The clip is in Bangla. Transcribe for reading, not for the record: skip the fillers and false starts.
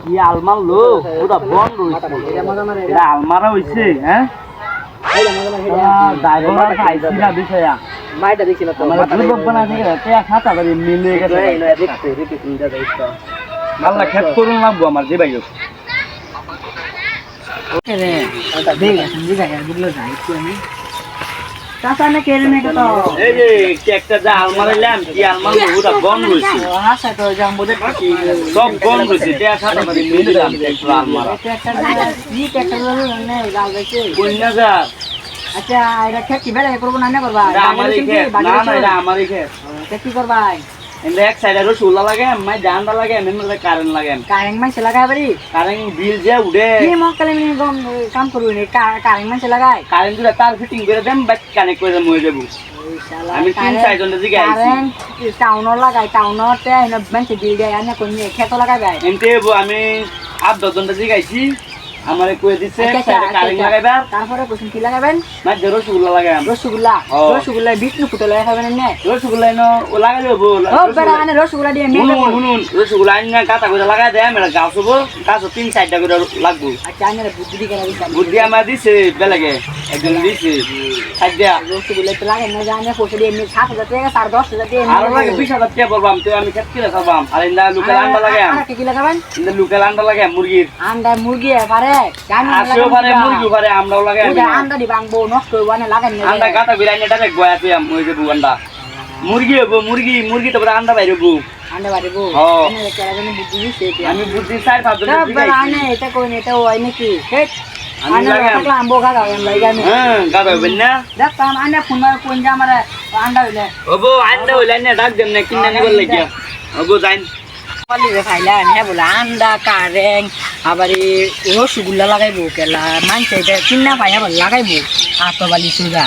কি আলমার লো পুরা বন্ধ হইছে এটা আলমারা হইছে হ্যাঁ ড্রাইভার খাইছি না বিষয়া মাইটা দেখছিল তো আমার দুর্বল বানা থেকে তে খাতা করে মিলে গেছে দেখতে দেখতে চিন্তা যাইতো আল্লাহ খেত করুন লাগবো আমার যে ভাই রে ওটা দেখ সমঝি জায়গা গুলো যাইতো আমি চাচা না কেড়ে নে কত এই যে একটা যা আলমারাইলাম কি আলমার পুরা বন্ধ হইছে হাসা তো জাম বলে কি সব বন্ধ হইছে তে খাতা করে মিলে দাম একটা আলমারা একটা একটা না লাল গেছে কোন না যা আচ্ছা এটা খেত কি বেলা করব না করবা এটা আমারই খেত না না এটা আমারই খেত কি করবা এন্ড এক সাইডে রসুল্লা লাগে মাই জানটা লাগে এমনি কারেন্ট লাগে কারেন্ট মাইছে লাগাই পারি কারেন্ট বিল যে উড়ে কি মক্কালে মিনি কাম করবি নি কারেন্ট মাইছে লাগাই কারেন্ট দুটা তার ফিটিং করে দেন বাট কানেক্ট করে মই দেব আমি তিন চারজন দিকে আইছি কারেন্ট টাউনর লাগাই টাউনতে এনে মাইছে বিল দেয় আনে কোন খেত লাগাই ভাই এনতে আমি 8-10 ঘন্টা দিকে আইছি আমারে কই দিছে সাইডে কারেন্ট লাগাইবা তারপরে কোন কি লাগাবেন না যে রসুল্লা লাগাই রসগোল্লা বিষ্ণু ফুটে লাগাবেন না রসুল্লা নো ও লাগাই দেব ও বেড়া আনে রসগোল্লা দিয়ে মেলে হুনুন রসুল্লা আইনা কাটা করে লাগাই দেয় মেলা গাছ হবো গাছ 3-4টা করে লাগবো আচ্ছা আনে বুদ্ধি দিকে লাগাই বুদ্ধি আমার দিছে বেলাগে একজন দিছে সাইডা রসগোল্লা তো লাগে না জানে পয়সা দিয়ে এমনি 7,000 টাকা 10,000 দিয়ে আরো লাগে 20,000 টাকা পড়বাম তো আমি খেত কিনা সবাম আর ইন্দা লোকাল আন্ডা লাগাই আর কি লাগাবেন ইন্দা লোকাল আন্ডা লাগাই মুরগির আন্ডা মুরগি পারে জানি আসেও পারে মুরগিও পারে আমরাও লাগাই আন্ডা দি বাংবো নষ্ট হইব না লাগাই না আন্ডা কাটা বিরানি ডাইরেক্ট গয়া তুই মই দেবো আন্ডা মুরগি হবো মুরগি তারপরে আন্ডা বাইরে হবো আন্ডা বাড়িবো হ্যাঁ। আনে কেরাবেন বুদ্ধি দিছে আমি বুদ্ধি 4-5 জন তারপর আনে এটা কোন এটা ওই নাকি হেট আমি আনে লাগাই থাকলে আম্বো খাওয়া আমি লাগাই আমি হ্যাঁ গাদা হবেন না দেখতাম আনে ফোন কোন যে আমার আন্ডা হইলে হবো আন্ডা হইলে না ডাক দেন না কিনা নিবার লাগিয়া হবো যাইন পালি খাইলা হ্যাঁ বলে আন্ডা কারেং আবার রসগোল্লা লাগাইবো কেলা মানছে এটা কিনা পাই আবার লাগাইবো আতবালি সুজা